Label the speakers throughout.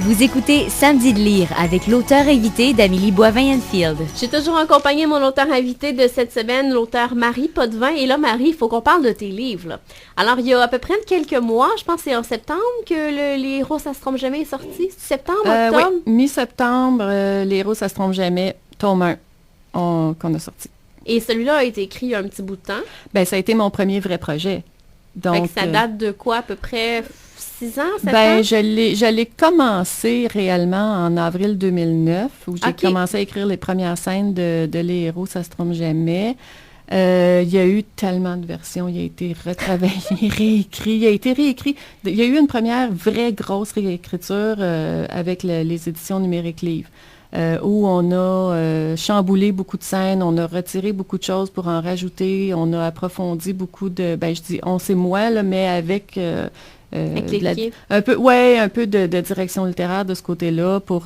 Speaker 1: Vous écoutez Samedi de lire avec l'auteur invité d'Amélie Boivin-Enfield.
Speaker 2: J'ai toujours accompagné mon auteur invité de cette semaine, l'auteur Marie Potvin. Et là, Marie, il faut qu'on parle de tes livres, là. Alors, il y a à peu près quelques mois, je pense que c'est en septembre que Les héros, ça se trompe jamais est sorti. Septembre, octobre?
Speaker 3: Oui, mi-septembre, Les héros, ça se trompe jamais, tome 1, qu'on a sorti.
Speaker 2: Et celui-là a été écrit il y a un petit bout de temps.
Speaker 3: Ben, ça a été mon premier vrai projet. Donc,
Speaker 2: ça date de quoi, à peu près 6 ans, 7 ans?
Speaker 3: Ben, je l'ai commencé réellement en avril 2009, où j'ai commencé à écrire les premières scènes de Les héros, ça se trompe jamais. Il y a eu tellement de versions, il a été retravaillé, réécrit, il a été réécrit. Il y a eu une première vraie grosse réécriture avec les éditions Numérique Livre. Où on a chamboulé beaucoup de scènes, on a retiré beaucoup de choses pour en rajouter, on a approfondi beaucoup de, je dis on c'est moi, là, mais avec un peu de direction littéraire de ce côté-là pour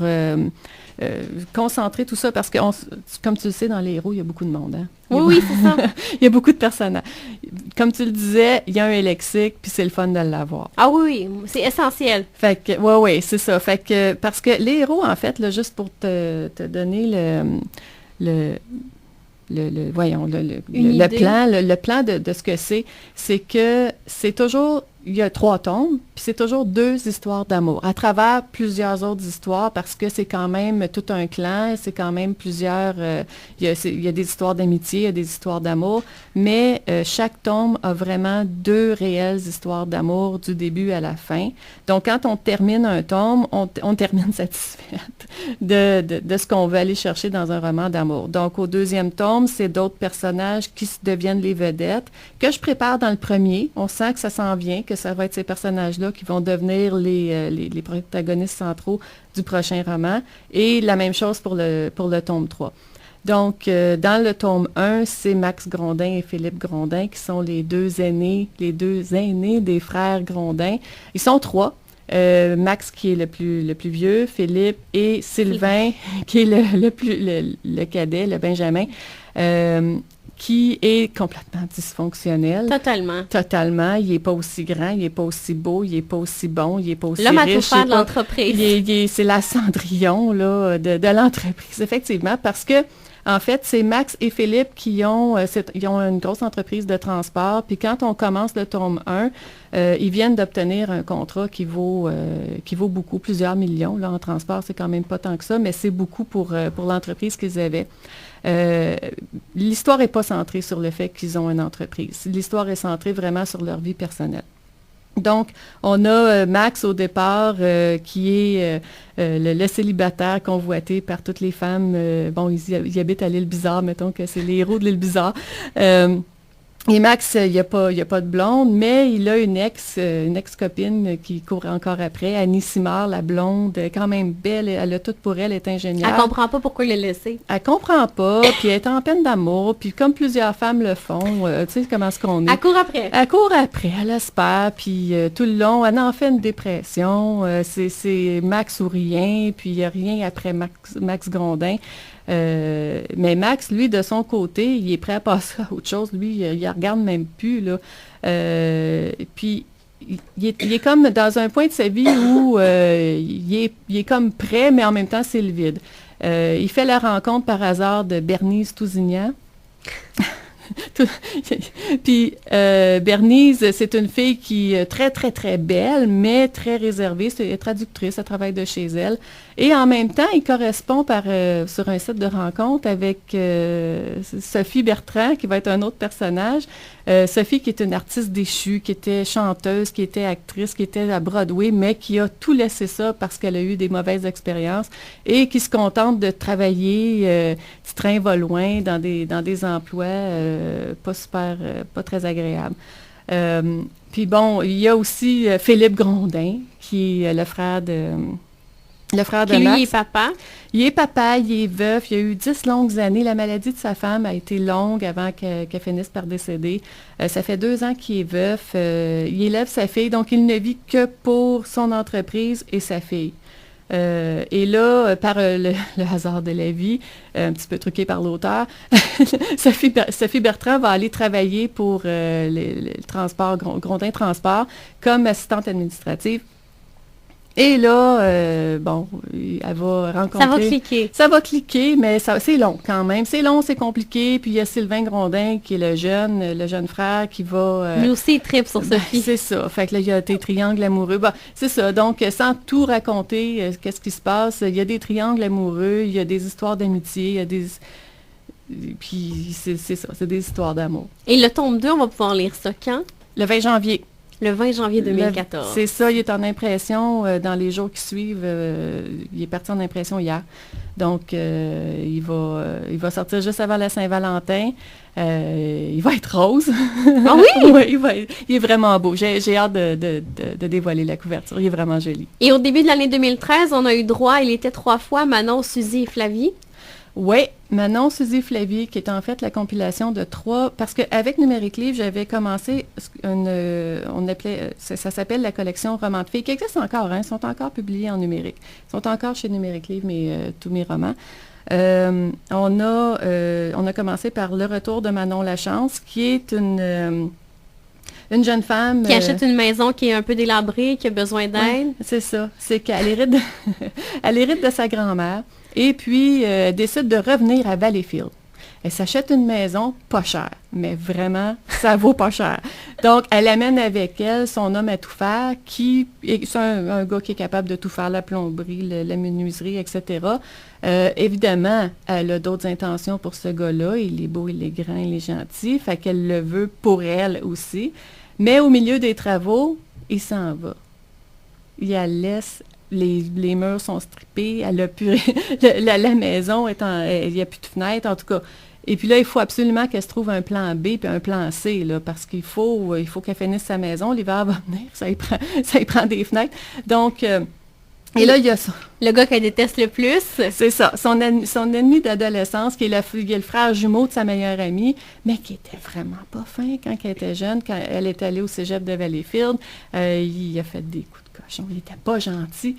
Speaker 3: concentrer tout ça, parce que comme tu le sais, dans Les héros, il y a beaucoup de monde, hein?
Speaker 2: Oui, c'est ça.
Speaker 3: Il y a beaucoup de personnages. Comme tu le disais, il y a un lexique, puis c'est le fun de l'avoir.
Speaker 2: Ah oui, c'est essentiel.
Speaker 3: Fait que, oui, c'est ça. Fait que, parce que Les héros, en fait, là, juste pour te donner le plan de ce que c'est que c'est toujours, il y a 3 tomes, puis c'est toujours 2 histoires d'amour, à travers plusieurs autres histoires, parce que c'est quand même tout un clan, c'est quand même plusieurs, il y a des histoires d'amitié, il y a des histoires d'amour, mais chaque tome a vraiment 2 réelles histoires d'amour du début à la fin. Donc, quand on termine un tome, on termine satisfaite de ce qu'on veut aller chercher dans un roman d'amour. Donc, au 2e tome, c'est d'autres personnages qui deviennent les vedettes, que je prépare dans le premier. On sent que ça s'en vient, que ça va être ces personnages-là qui vont devenir les protagonistes centraux du prochain roman. Et la même chose pour le tome 3. Donc, dans le tome 1, c'est Max Grondin et Philippe Grondin qui sont les deux aînés des frères Grondin. Ils sont 3. Max qui est le plus vieux, Philippe et Sylvain qui est le cadet, le Benjamin, qui est complètement dysfonctionnel. Totalement. Il n'est pas aussi grand, il n'est pas aussi beau, il n'est pas aussi bon, il n'est pas aussi riche.
Speaker 2: L'homme à tout faire de l'entreprise.
Speaker 3: C'est la Cendrillon là, de l'entreprise, effectivement, parce que en fait, c'est Max et Philippe qui ont une grosse entreprise de transport. Puis quand on commence le tome 1, ils viennent d'obtenir un contrat qui vaut beaucoup, plusieurs millions. Là, en transport, c'est quand même pas tant que ça, mais c'est beaucoup pour l'entreprise qu'ils avaient. L'histoire n'est pas centrée sur le fait qu'ils ont une entreprise. L'histoire est centrée vraiment sur leur vie personnelle. Donc, on a Max au départ, qui est le célibataire convoité par toutes les femmes. Il habite à l'île Bizarre, mettons que c'est les héros de l'île Bizarre. Et Max, il n'y a pas de blonde, mais il a une ex-copine qui court encore après, Annie Simard, la blonde, quand même belle, elle a tout pour elle, elle est ingénieure.
Speaker 2: Elle comprend pas pourquoi il l'a laissé.
Speaker 3: Elle comprend pas, puis elle est en peine d'amour, puis comme plusieurs femmes le font, tu sais comment est-ce qu'on est.
Speaker 2: Elle court après.
Speaker 3: Elle espère, puis tout le long, elle en fait une dépression, c'est Max ou rien, puis il n'y a rien après Max Grondin. Mais Max, lui, de son côté, il est prêt à passer à autre chose. Lui, il regarde même plus, là. Puis, il est comme dans un point de sa vie où il est comme prêt, mais en même temps, c'est le vide. Il fait la rencontre par hasard de Bernice Tousignan. Puis Bernice, c'est une fille qui est très, très, très belle, mais très réservée. C'est traductrice, elle travaille de chez elle. Et en même temps, il correspond sur un site de rencontre avec Sophie Bertrand, qui va être un autre personnage. Sophie, qui est une artiste déchue, qui était chanteuse, qui était actrice, qui était à Broadway, mais qui a tout laissé ça parce qu'elle a eu des mauvaises expériences et qui se contente de travailler petit train va loin dans des emplois pas très agréables. Puis bon, il y a aussi Philippe Grondin, qui est le frère de Max.
Speaker 2: Lui, il est papa.
Speaker 3: Il est papa, il est veuf, il a eu 10 longues années. La maladie de sa femme a été longue avant qu'elle finisse par décéder. Ça fait 2 ans qu'il est veuf. Il élève sa fille, donc il ne vit que pour son entreprise et sa fille. Et là, par le hasard de la vie, un petit peu truqué par l'auteur, Sophie Bertrand va aller travailler pour le transport, Grondin Transport, comme assistante administrative. Et là, bon, elle va rencontrer...
Speaker 2: Ça va cliquer.
Speaker 3: Ça va cliquer, mais c'est long quand même. C'est long, c'est compliqué. Puis il y a Sylvain Grondin, qui est le jeune frère, qui va...
Speaker 2: Lui aussi, il tripe sur
Speaker 3: ben,
Speaker 2: Sophie.
Speaker 3: c'est ça. Fait que là, il y a des triangles amoureux. Bon, c'est ça. Donc, sans tout raconter, qu'est-ce qui se passe, il y a des triangles amoureux, il y a des histoires d'amitié, il y a des... Puis c'est ça, c'est des histoires d'amour.
Speaker 2: Et le tome 2, on va pouvoir lire ça quand?
Speaker 3: Le 20 janvier.
Speaker 2: Le 20 janvier 2014.
Speaker 3: C'est ça, il est en impression dans les jours qui suivent. Il est parti en impression hier. Donc, il va sortir juste avant la Saint-Valentin. Il va être rose.
Speaker 2: Ah oui?
Speaker 3: Oui, il est vraiment beau. J'ai hâte de dévoiler la couverture. Il est vraiment joli.
Speaker 2: Et au début de l'année 2013, on a eu droit, il était 3 fois, Manon, Suzy et Flavie.
Speaker 3: Oui, Manon, Suzy, Flavie, qui est en fait la compilation de 3, parce qu'avec Numérique Livre, j'avais commencé on appelait, ça s'appelle la collection Romans de filles, qui existe encore, ils sont encore publiés en numérique. Ils sont encore chez Numérique Livre, tous mes romans. On a commencé par Le Retour de Manon Lachance, qui est une jeune femme...
Speaker 2: Qui achète une maison qui est un peu délabrée, qui a besoin d'aide.
Speaker 3: Oui, c'est ça. C'est qu'elle hérite elle hérite de sa grand-mère. Et puis, elle décide de revenir à Valleyfield. Elle s'achète une maison pas chère, mais vraiment, ça vaut pas cher. Donc, elle amène avec elle son homme à tout faire, c'est un gars qui est capable de tout faire, la plomberie, la menuiserie, etc. Évidemment, elle a d'autres intentions pour ce gars-là. Il est beau, il est grand, il est gentil. Fait qu'elle le veut pour elle aussi. Mais au milieu des travaux, il s'en va. Il la laisse... Les murs sont strippés, elle a plus, la maison, il n'y a plus de fenêtre, en tout cas. Et puis là, il faut absolument qu'elle se trouve un plan B puis un plan C, là, parce qu'il faut qu'elle finisse sa maison. L'hiver va venir, ça y prend des fenêtres. Donc, et là, il y a ça.
Speaker 2: Le gars qu'elle déteste le plus.
Speaker 3: C'est ça. Son ennemi d'adolescence, qui est le frère jumeau de sa meilleure amie, mais qui était vraiment pas fin quand elle était jeune, quand elle est allée au cégep de Valleyfield. Il a fait des coups de cochon. Il n'était pas gentil.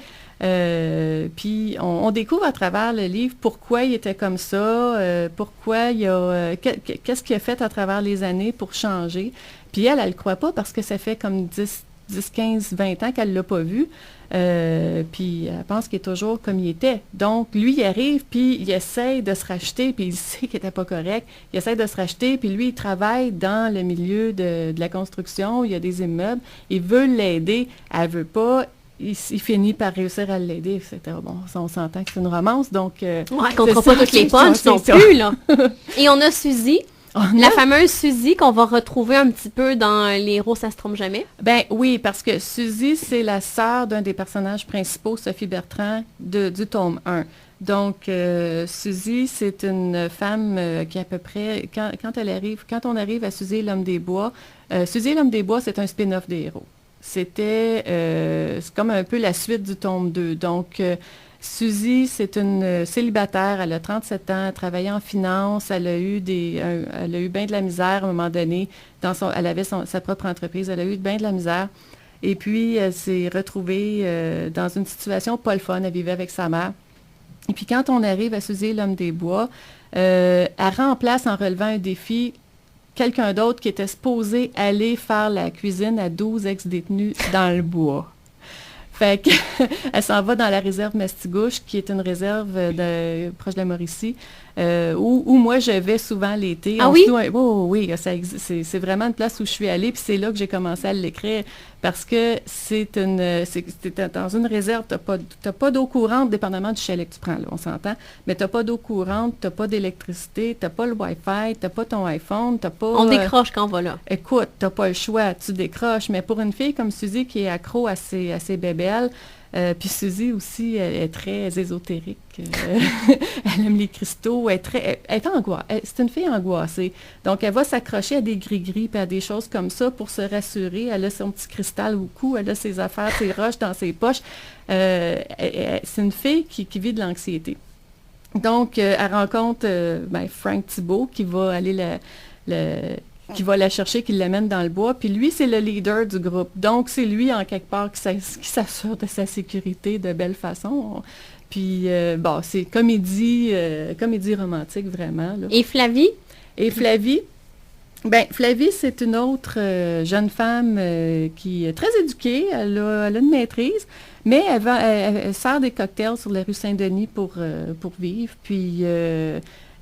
Speaker 3: Puis, on découvre à travers le livre pourquoi il était comme ça, pourquoi il a... qu'est-ce qu'il a fait à travers les années pour changer. Puis elle le croit pas parce que ça fait comme 10, 15, 20 ans qu'elle ne l'a pas vu. Puis elle pense qu'il est toujours comme il était. Donc, lui, il arrive, puis il essaie de se racheter, puis il sait qu'il n'était pas correct. Il essaie de se racheter, puis lui, il travaille dans le milieu de la construction. Il y a des immeubles. Il veut l'aider. Elle ne veut pas. Il finit par réussir à l'aider, etc. Bon, on s'entend que c'est une romance, donc...
Speaker 2: On ne racontera pas toutes les punches non plus, là. Et on a Suzy. La fameuse Suzy qu'on va retrouver un petit peu dans Les héros, ça se trompe jamais.
Speaker 3: Ben oui, parce que Suzy, c'est la sœur d'un des personnages principaux, Sophie Bertrand, du tome 1. Donc, Suzy, c'est une femme qui à peu près, quand on arrive à Suzy et l'homme des bois, Suzy et l'homme des bois, c'est un spin-off des héros. C'est comme un peu la suite du tome 2. Donc, Suzy, c'est une célibataire, elle a 37 ans, elle travaillait en finance, elle a eu bien de la misère à un moment donné. Elle avait sa propre entreprise, elle a eu bien de la misère. Et puis, elle s'est retrouvée dans une situation pas le fun, elle vivait avec sa mère. Et puis, quand on arrive à Suzy, l'homme des bois, elle remplace en relevant un défi quelqu'un d'autre qui était supposé aller faire la cuisine à 12 ex-détenus dans le bois. Fait qu'elle s'en va dans la réserve Mastigouche, qui est une réserve proche de la Mauricie, où moi je vais souvent l'été.
Speaker 2: Ah oui?
Speaker 3: Oui, c'est vraiment une place où je suis allée, puis c'est là que j'ai commencé à l'écrire, parce que c'est dans une réserve, t'as pas d'eau courante, dépendamment du chalet que tu prends, là, on s'entend, mais t'as pas d'eau courante, t'as pas d'électricité, t'as pas le Wi-Fi, t'as pas ton iPhone, t'as pas...
Speaker 2: On décroche quand on va là.
Speaker 3: Écoute, t'as pas le choix, tu décroches, mais pour une fille comme Suzy qui est accro à ses bébelles, puis Suzy aussi, elle est très ésotérique. Elle aime les cristaux. C'est une fille angoissée. Donc, elle va s'accrocher à des gris-gris et à des choses comme ça pour se rassurer. Elle a son petit cristal au cou, elle a ses affaires, ses roches dans ses poches. C'est une fille qui vit de l'anxiété. Donc, elle rencontre Frank Thibault qui va aller qui va la chercher, qui l'amène dans le bois. Puis lui, c'est le leader du groupe. Donc, c'est lui, en quelque part, qui s'assure de sa sécurité de belle façon. Puis, c'est comédie romantique, vraiment. Là.
Speaker 2: Et Flavie?
Speaker 3: Et Flavie, Ben, Flavie, c'est une autre jeune femme qui est très éduquée. Elle a une maîtrise, mais elle sert des cocktails sur la rue Saint-Denis pour vivre. Puis,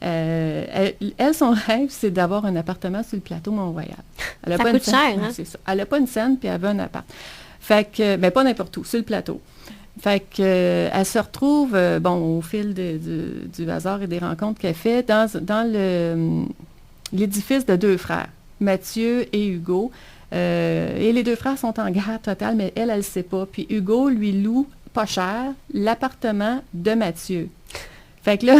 Speaker 3: son rêve, c'est d'avoir un appartement sur le plateau Mont-Royal.
Speaker 2: Ça coûte cher, hein?
Speaker 3: C'est ça. Elle n'a pas une scène, puis elle veut un appart. Fait que, mais pas n'importe où, sur le plateau. Fait que, elle se retrouve, au fil du hasard et des rencontres qu'elle fait, dans l'édifice de deux frères, Mathieu et Hugo. Et les deux frères sont en guerre totale, mais elle ne sait pas. Puis Hugo lui loue, pas cher, l'appartement de Mathieu. Fait que là,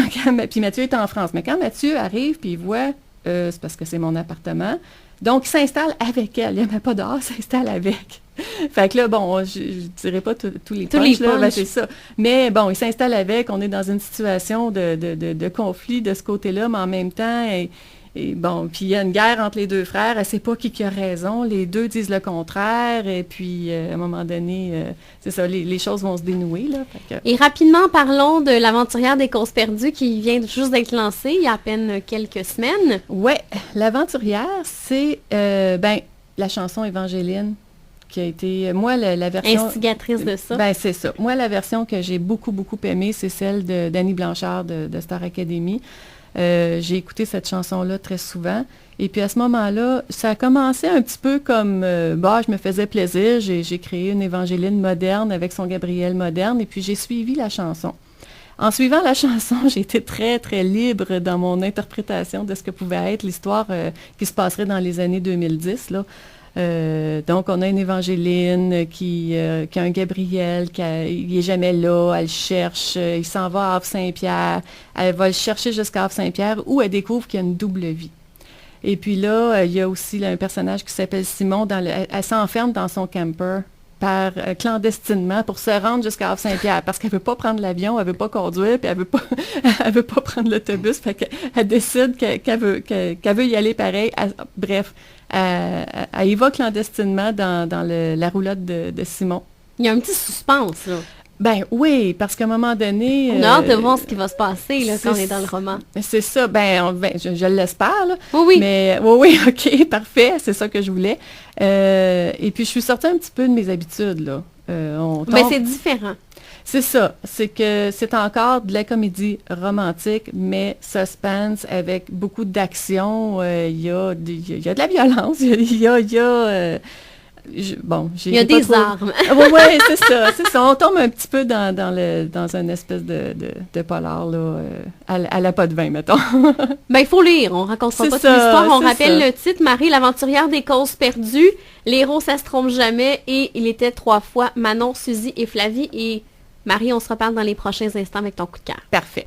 Speaker 3: puis Mathieu est en France. Mais quand Mathieu arrive, puis il voit, c'est parce que c'est mon appartement. Donc, il s'installe avec elle. Il n'y a même pas dehors, il s'installe avec. Fait que là, je ne dirais pas tous les punchs, là, ben, c'est ça. Mais bon, il s'installe avec. On est dans une situation de conflit de ce côté-là, mais en même temps, et bon, puis il y a une guerre entre les deux frères. Elle ne sait pas qui a raison. Les deux disent le contraire. Et puis, à un moment donné, c'est ça, les choses vont se dénouer, là. Fait que...
Speaker 2: Et rapidement, parlons de l'Aventurière des causes perdues qui vient juste d'être lancée il y a à peine quelques semaines.
Speaker 3: Oui, l'Aventurière, c'est, la chanson Évangeline qui a été, moi, la version...
Speaker 2: Instigatrice de ça.
Speaker 3: Ben, c'est ça. Moi, la version que j'ai beaucoup, beaucoup aimée, c'est celle de Dany Blanchard de Star Academy. J'ai écouté cette chanson-là très souvent. Et puis, à ce moment-là, ça a commencé un petit peu comme, je me faisais plaisir. J'ai créé une Évangeline moderne avec son Gabriel moderne. Et puis, j'ai suivi la chanson. En suivant la chanson, j'ai été très, très libre dans mon interprétation de ce que pouvait être l'histoire qui se passerait dans les années 2010, là. Donc, on a une Évangeline qui a un Gabriel, il n'est jamais là, elle cherche, il s'en va à Havre-Saint-Pierre, elle va le chercher jusqu'à Havre-Saint-Pierre où elle découvre qu'il y a une double vie. Et puis là, il y a aussi là, un personnage qui s'appelle Simon, elle s'enferme dans son camper clandestinement pour se rendre jusqu'à Havre-Saint-Pierre parce qu'elle ne veut pas prendre l'avion, elle ne veut pas conduire, puis elle veut pas prendre l'autobus, fait qu'elle décide qu'elle veut y aller pareil. Bref, elle y va clandestinement dans la roulotte de Simon.
Speaker 2: Il y a un petit suspense, là.
Speaker 3: Ben oui, parce qu'à un moment donné...
Speaker 2: On a hâte de voir ce qui va se passer là, quand on est dans le roman.
Speaker 3: C'est ça, je l'espère, là.
Speaker 2: Oui.
Speaker 3: Mais oui, OK, parfait, c'est ça que je voulais. Et puis, je suis sortie un petit peu de mes habitudes, là.
Speaker 2: C'est différent.
Speaker 3: C'est ça, c'est que c'est encore de la comédie romantique, mais suspense avec beaucoup d'action. Il y a de la violence, il y a
Speaker 2: il y a des armes.
Speaker 3: Oui, c'est ça. On tombe un petit peu dans une espèce de polar, là, à la Potvin, mettons.
Speaker 2: Il faut lire. On ne racontera pas toute l'histoire. On rappelle le titre, Marie, l'aventurière des causes perdues. Les héros, ça se trompe jamais. Et il était 3 fois Manon, Suzy et Flavie. Et Marie, on se reparle dans les prochains instants avec ton coup de cœur.
Speaker 3: Parfait.